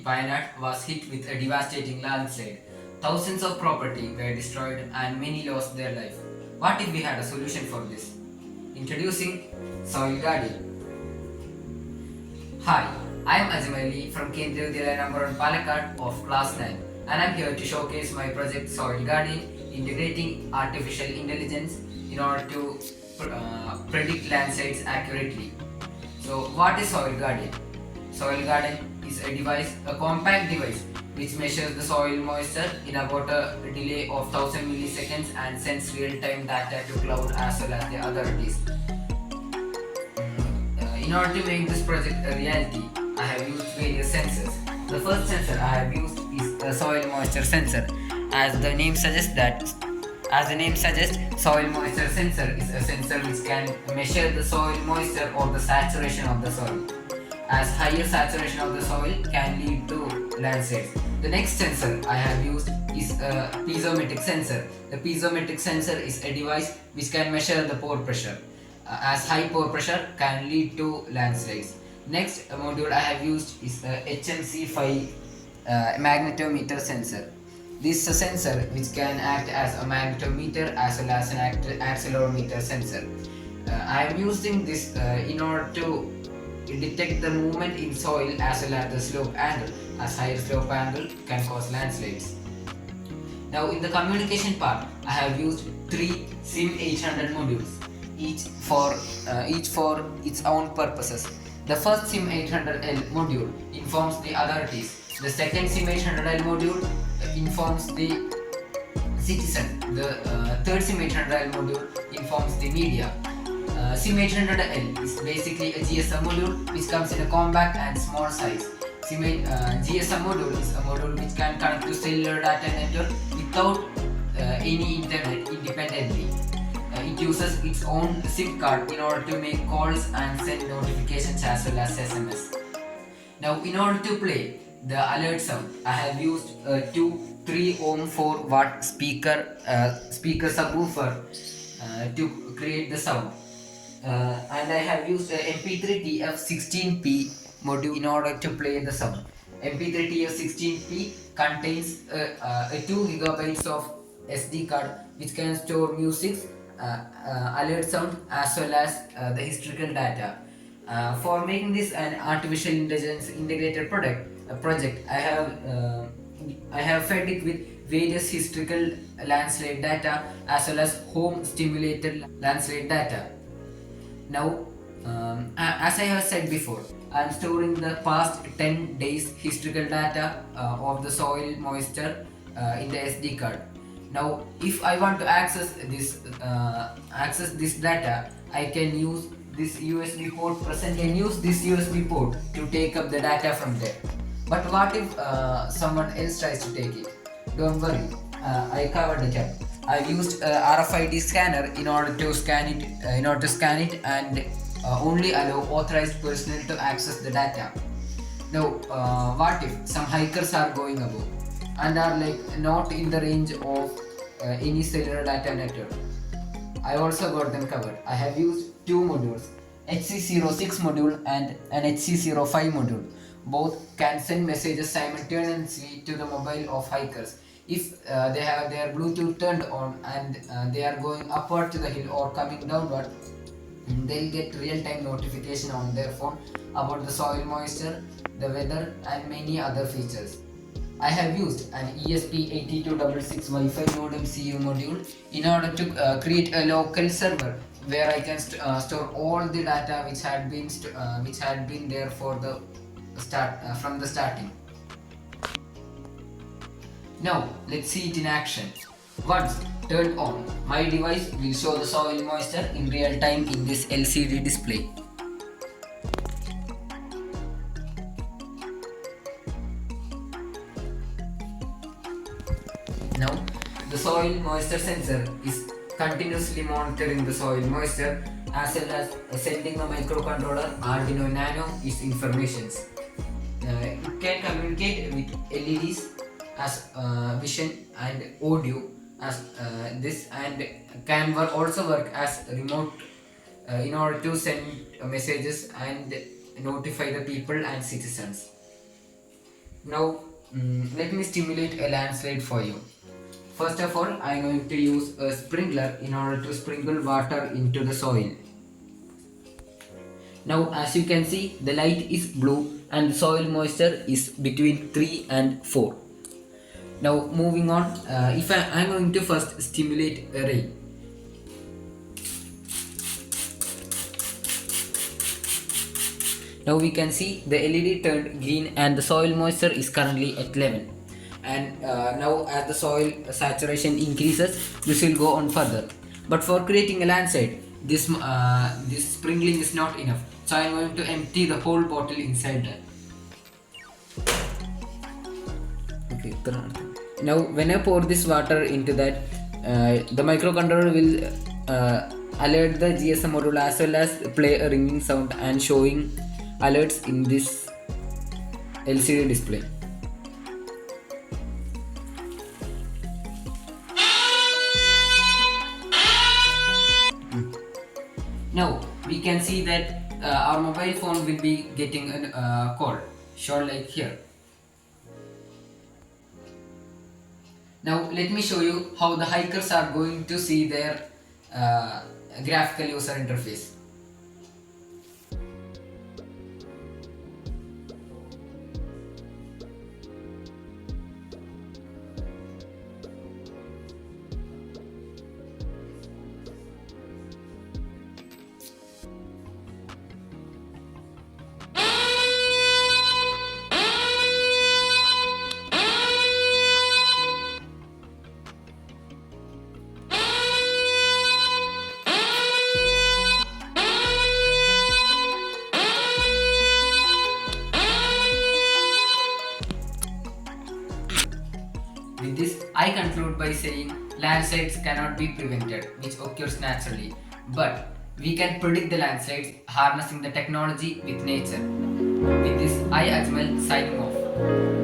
Wayanad was hit with a devastating landslide. Thousands of property were destroyed and many lost their life. What if we had a solution for this? Introducing Soil Guardian. Hi, I am Ajmalsworkshop from Kendriya Vidyalaya number 1 Palakkad of class 9 and I am here to showcase my project Soil Guardian integrating artificial intelligence in order to predict landslides accurately. So what is Soil Guardian? Soil Guardian is a device, a compact device which measures the soil moisture in about a delay of 1000 milliseconds and sends real-time data to cloud as well as the authorities. In order to make this project a reality, I have used various sensors. The first sensor I have used is a soil moisture sensor. As the name suggests, soil moisture sensor is a sensor which can measure the soil moisture or the saturation of the soil. As higher saturation of the soil can lead to landslides. The next sensor I have used is a piezometric sensor. The piezometric sensor is a device which can measure the pore pressure. As high pore pressure can lead to landslides. Next module I have used is a HMC5 magnetometer sensor. This is a sensor which can act as a magnetometer as well as an accelerometer sensor. I am using this in order to detect the movement in soil as well as the slope angle, as higher slope angle can cause landslides. Now in the communication part, I have used 3 SIM 800 modules, each for its own purposes. The first SIM 800L module informs the authorities. The second SIM 800L module informs the citizen. The third SIM 800L module informs the media. SIM 800L is basically a GSM module which comes in a compact and small size. GSM module is a module which can connect to cellular data network without any internet independently. It uses its own SIM card in order to make calls and send notifications as well as SMS. Now in order to play the alert sound, I have used a 3 ohm 4 watt speaker subwoofer to create the sound. And I have used a MP3 TF16P module in order to play the sound. MP3 TF16P contains a 2 gigabytes of SD card which can store music, alert sound as well as the historical data. For making this an artificial intelligence integrated project, I have fed it with various historical landslide data as well as home stimulated landslide data. Now, as I have said before, I am storing the past 10 days historical data of the soil moisture in the SD card. Now, if I want to access this data, I can use this USB port present. I can use this USB port to take up the data from there. But what if someone else tries to take it? Don't worry, I covered it up. I've used RFID scanner in order to scan it, and only allow authorized personnel to access the data. Now, what if some hikers are going above and are not in the range of any cellular data network? I also got them covered. I have used 2 modules, HC06 module and an HC05 module. Both can send messages simultaneously to the mobile of hikers. If they have their Bluetooth turned on and they are going upward to the hill or coming downward, they'll get real-time notification on their phone about the soil moisture, the weather and many other features. I have used an ESP8266 Wi-Fi node MCU module in order to create a local server where I can store all the data which had been there for the from the starting. Now let's see it in action. Once turned on, my device will show the soil moisture in real time in this LCD display. Now the soil moisture sensor is continuously monitoring the soil moisture as well as sending the microcontroller Arduino Nano its informations. It can communicate with LEDs as vision and audio as this, and can also work as remote in order to send messages and notify the people and citizens. Now, let me stimulate a landslide for you. First of all, I am going to use a sprinkler in order to sprinkle water into the soil. Now, as you can see, the light is blue and the soil moisture is between 3 and 4. Now, moving on, if I am going to first stimulate a rain. Now we can see the LED turned green and the soil moisture is currently at 11. And now as the soil saturation increases, this will go on further. But for creating a landslide, this sprinkling is not enough. So I am going to empty the whole bottle inside that. Okay. Now when I pour this water into that, the microcontroller will alert the GSM module as well as play a ringing sound and showing alerts in this LCD display. Now we can see that our mobile phone will be getting a call shown like here. Now let me show you how the hikers are going to see their graphical user interface. With this, I conclude by saying landslides cannot be prevented, which occurs naturally, but we can predict the landslides harnessing the technology with nature. With this, I Ajmal signing off.